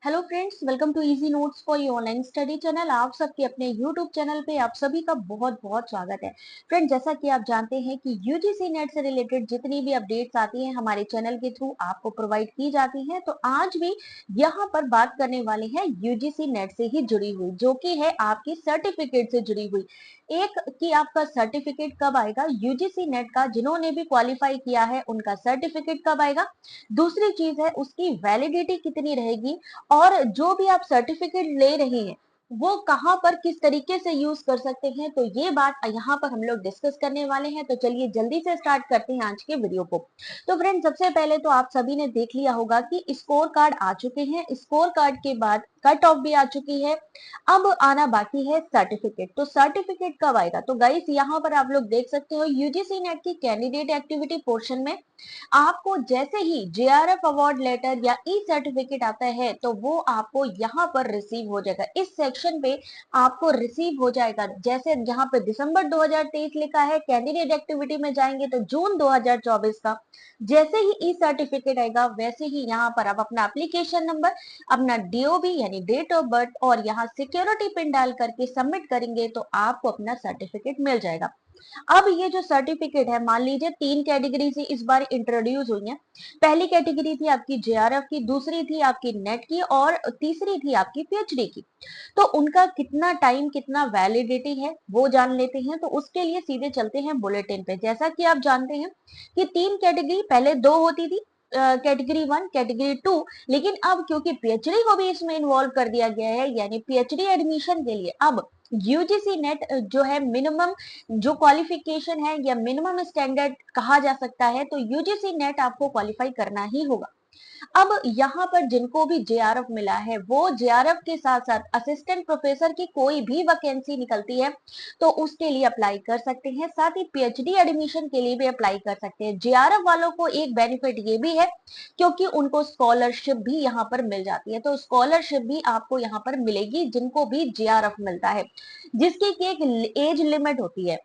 Hello friends, welcome to easy notes for your online study channel. आप सबके अपने YouTube channel पे आप सभी का बहुत बहुत स्वागत है। फ्रेंड्स, जैसा कि आप जानते हैं कि यूजीसी नेट से रिलेटेड जितनी भी अपडेट्स आती हैं हमारे चैनल के थ्रू आपको प्रोवाइड की जाती हैं। तो आज भी यहाँ पर बात करने वाले हैं यूजीसी नेट से ही जुड़ी हुई, जो कि है आपकी सर्टिफिकेट से जुड़ी हुई। एक कि आपका सर्टिफिकेट कब आएगा यूजीसी नेट का, जिन्होंने भी क्वालिफाई किया है उनका सर्टिफिकेट कब आएगा। दूसरी चीज है उसकी वैलिडिटी कितनी रहेगी, और जो भी आप सर्टिफिकेट ले रहे हैं वो कहाँ पर किस तरीके से यूज कर सकते हैं, तो ये बात यहाँ पर हम लोग डिस्कस करने वाले हैं। तो चलिए जल्दी से स्टार्ट करते हैं आज के वीडियो को। तो फ्रेंड, सबसे पहले तो आप सभी ने देख लिया होगा कि स्कोर कार्ड आ चुके हैं। स्कोर कार्ड के बाद कट ऑफ भी आ चुकी है। अब आना बाकी है सर्टिफिकेट। तो सर्टिफिकेट कब आएगा? तो गाइस, यहाँ पर आप लोग देख सकते हो यूजीसी नेट की कैंडिडेट एक्टिविटी पोर्शन में आपको जैसे ही जेआरएफ अवार्ड लेटर या ई सर्टिफिकेट आता है तो वो आपको यहाँ पर रिसीव हो जाएगा। इस सेक्शन पे आपको रिसीव हो जाएगा। जैसे जहां पे दिसंबर 2023 लिखा है, कैंडिडेट एक्टिविटी में जाएंगे तो जून 2024 का जैसे ही ई सर्टिफिकेट आएगा वैसे ही यहाँ पर आप अपना एप्लीकेशन नंबर, अपना डीओबी यानी डेट ऑफ बर्थ और यहाँ सिक्योरिटी पिन डाल करके सबमिट करेंगे तो आपको अपना सर्टिफिकेट मिल जाएगा। अब ये जो सर्टिफिकेट है, मान लीजिए तीन कैटेगरी से इस बार इंट्रोड्यूस हुई है। पहली कैटेगरी थी आपकी जेआरएफ की, दूसरी थी आपकी नेट की और तीसरी थी आपकी पीएचडी की। तो उनका कितना टाइम, कितना वैलिडिटी है वो जान लेते हैं। तो उसके लिए सीधे चलते हैं बुलेटिन पे। जैसा कि आप जानते हैं कि तीन कैटेगरी पहले दो होती थी, कैटेगरी वन, कैटेगरी टू। लेकिन अब क्योंकि पीएचडी को भी इसमें इन्वॉल्व कर दिया गया है, यानी पीएचडी एडमिशन के लिए अब यूजीसी नेट जो है मिनिमम जो क्वालिफिकेशन है या मिनिमम स्टैंडर्ड कहा जा सकता है, तो यूजीसी नेट आपको क्वालिफाई करना ही होगा। अब यहाँ पर जिनको भी जेआरएफ मिला है वो जेआरएफ के साथ साथ असिस्टेंट प्रोफेसर की कोई भी वैकेंसी निकलती है तो उसके लिए अप्लाई कर सकते हैं। साथ ही पीएचडी एडमिशन के लिए भी अप्लाई कर सकते हैं। जेआरएफ वालों को एक बेनिफिट ये भी है क्योंकि उनको स्कॉलरशिप भी यहाँ पर मिल जाती है। तो स्कॉलरशिप भी आपको यहाँ पर मिलेगी जिनको भी जेआरएफ मिलता है, जिसकी की एक एज लिमिट होती है।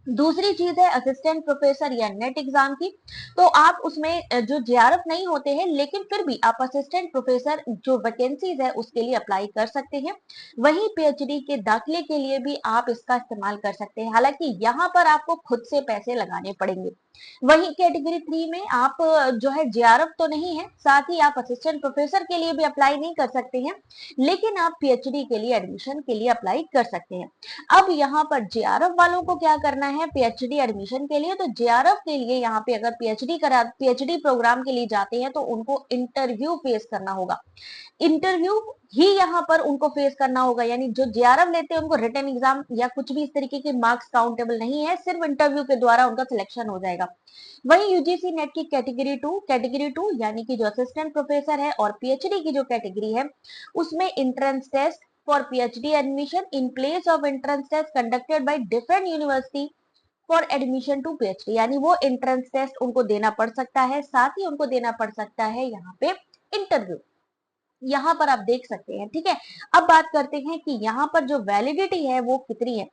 दूसरी चीज है असिस्टेंट प्रोफेसर या नेट एग्जाम की। तो आप उसमें जो जेआरएफ नहीं होते हैं लेकिन फिर भी आप असिस्टेंट प्रोफेसर जो वैकेंसीज है उसके लिए अप्लाई कर सकते हैं। वहीं पीएचडी के दाखिले के लिए भी आप इसका इस्तेमाल कर सकते हैं, हालांकि यहाँ पर आपको खुद से पैसे लगाने पड़ेंगे। वहीं कैटेगरी थ्री में आप जो है जेआरएफ तो नहीं है, साथ ही आप असिस्टेंट प्रोफेसर के लिए भी अप्लाई नहीं कर सकते हैं, लेकिन आप पीएचडी के लिए एडमिशन के लिए अप्लाई कर सकते हैं। अब यहाँ पर जेआरएफ वालों को क्या करना है पीएचडी एडमिशन के लिए? तो जेआरएफ के लिए यहाँ पे अगर पीएचडी प्रोग्राम के लिए जाते हैं तो उनको इंटरव्यू फेस करना होगा। इंटरव्यू ही यहाँ पर उनको फेस करना होगा, यानी जो जेआरएफ लेते हैं उनको रिटन एग्जाम या कुछ भी इस तरीके के मार्क्स काउंटेबल नहीं है, सिर्फ इंटरव्यू के द्वारा उनका सिलेक्शन हो जाएगा। वही यूजीसी नेट की कैटेगरी टू यानी कि जो असिस्टेंट प्रोफेसर है और पीएचडी की जो कैटेगरी है उसमें entrance test for PhD admission in place of entrance test conducted by different university for admission to PhD, यानी वो एंट्रेंस टेस्ट उनको देना पड़ सकता है, साथ ही उनको देना पड़ सकता है यहाँ पे इंटरव्यू। यहाँ पर आप देख सकते हैं, ठीक है। अब बात करते हैं कि यहाँ पर जो वैलिडिटी है वो कितनी है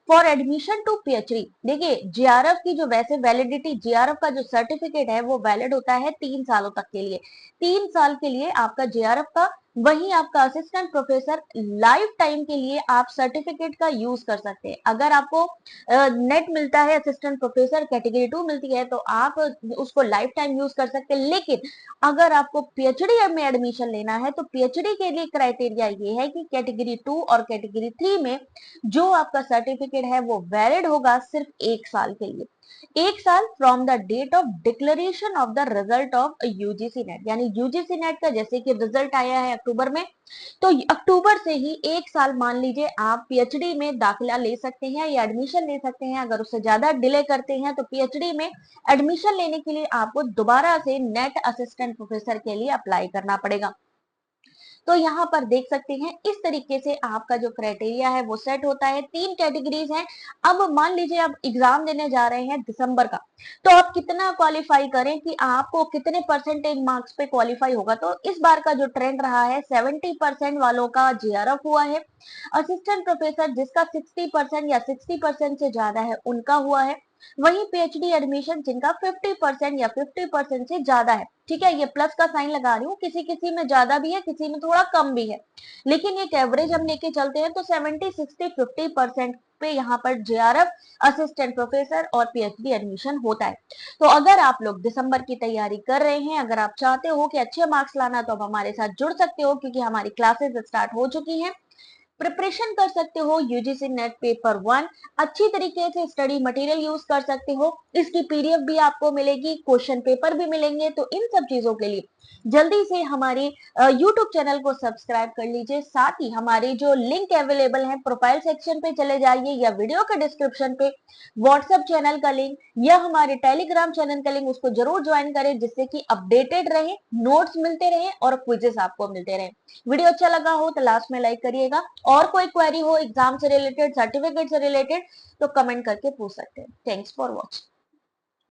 फॉर एडमिशन टू पीएचडी। देखिए जेआरएफ की जो वैसे वैलिडिटी, जेआरएफ का जो सर्टिफिकेट है वो वैलिड होता है 3 सालों तक के लिए। 3 साल के लिए आपका जेआरएफ का। वहीं आपका असिस्टेंट प्रोफेसर लाइफ टाइम के लिए आप सर्टिफिकेट का यूज कर सकते हैं। अगर आपको नेट मिलता है, असिस्टेंट प्रोफेसर कैटेगरी टू मिलती है तो आप उसको लाइफ टाइम यूज कर सकते हैं। लेकिन अगर आपको पीएचडी में एडमिशन लेना है तो पीएचडी के लिए क्राइटेरिया ये है कि कैटेगरी टू और कैटेगरी थ्री में जो आपका सर्टिफिकेट है वो वैलिड होगा सिर्फ 1 साल के लिए। 1 साल from the date of declaration of the result of UGC NET, यानी यूजीसी नेट का जैसे कि रिजल्ट आया है अक्टूबर में, तो अक्टूबर से ही 1 साल मान लीजिए आप पीएचडी में दाखिला ले सकते हैं या एडमिशन ले सकते हैं। अगर उससे ज्यादा डिले करते हैं तो पीएचडी में एडमिशन लेने के लिए आपको दोबारा से नेट असिस्टेंट प्रोफेसर के लिए अप्लाई करना पड़ेगा। तो यहाँ पर देख सकते हैं इस तरीके से आपका जो क्राइटेरिया है वो सेट होता है। तीन कैटेगरीज हैं। अब मान लीजिए आप एग्जाम देने जा रहे हैं दिसंबर का, तो आप कितना क्वालिफाई करें कि आपको कितने परसेंटेज मार्क्स पे क्वालिफाई होगा। तो इस बार का जो ट्रेंड रहा है 70% वालों का जेआरएफ हुआ है। असिस्टेंट प्रोफेसर जिसका 60% या 60% से ज्यादा है उनका हुआ है। वहीं पीएचडी एडमिशन जिनका 50% या 50% से ज्यादा है, ठीक है, ये प्लस का साइन लगा रही हूँ, किसी किसी में ज्यादा भी है, किसी में थोड़ा कम भी है, लेकिन एक एवरेज हम लेके चलते हैं तो 70, 60, 50% पे यहाँ पर जेआरएफ, असिस्टेंट प्रोफेसर और पीएचडी एडमिशन होता है। तो अगर आप लोग दिसंबर की तैयारी कर रहे हैं, अगर आप चाहते हो कि अच्छे मार्क्स लाना, तो आप हमारे साथ जुड़ सकते हो, क्योंकि हमारी क्लासेस स्टार्ट हो चुकी हैं। प्रिपरेशन कर सकते हो यूजीसी नेट पेपर 1, अच्छी तरीके से स्टडी मटेरियल यूज कर सकते हो, इसकी पीडीएफ भी आपको मिलेगी, क्वेश्चन पेपर भी मिलेंगे। तो इन सब चीजों के लिए जल्दी से हमारे यूट्यूब चैनल को सब्सक्राइब कर लीजिए, साथ ही हमारे जो लिंक अवेलेबल है प्रोफाइल सेक्शन पे चले जाइए, या वीडियो के डिस्क्रिप्शन पे व्हाट्सएप चैनल का लिंक या हमारे टेलीग्राम चैनल का लिंक, उसको जरूर ज्वाइन करें, जिससे कि अपडेटेड रहे, नोट्स मिलते रहे और क्विजेस आपको मिलते रहे। वीडियो अच्छा लगा हो तो लास्ट में लाइक करिएगा, और कोई क्वेरी हो एग्जाम से रिलेटेड, सर्टिफिकेट से रिलेटेड, तो कमेंट करके पूछ सकते हैं। Thanks for watching.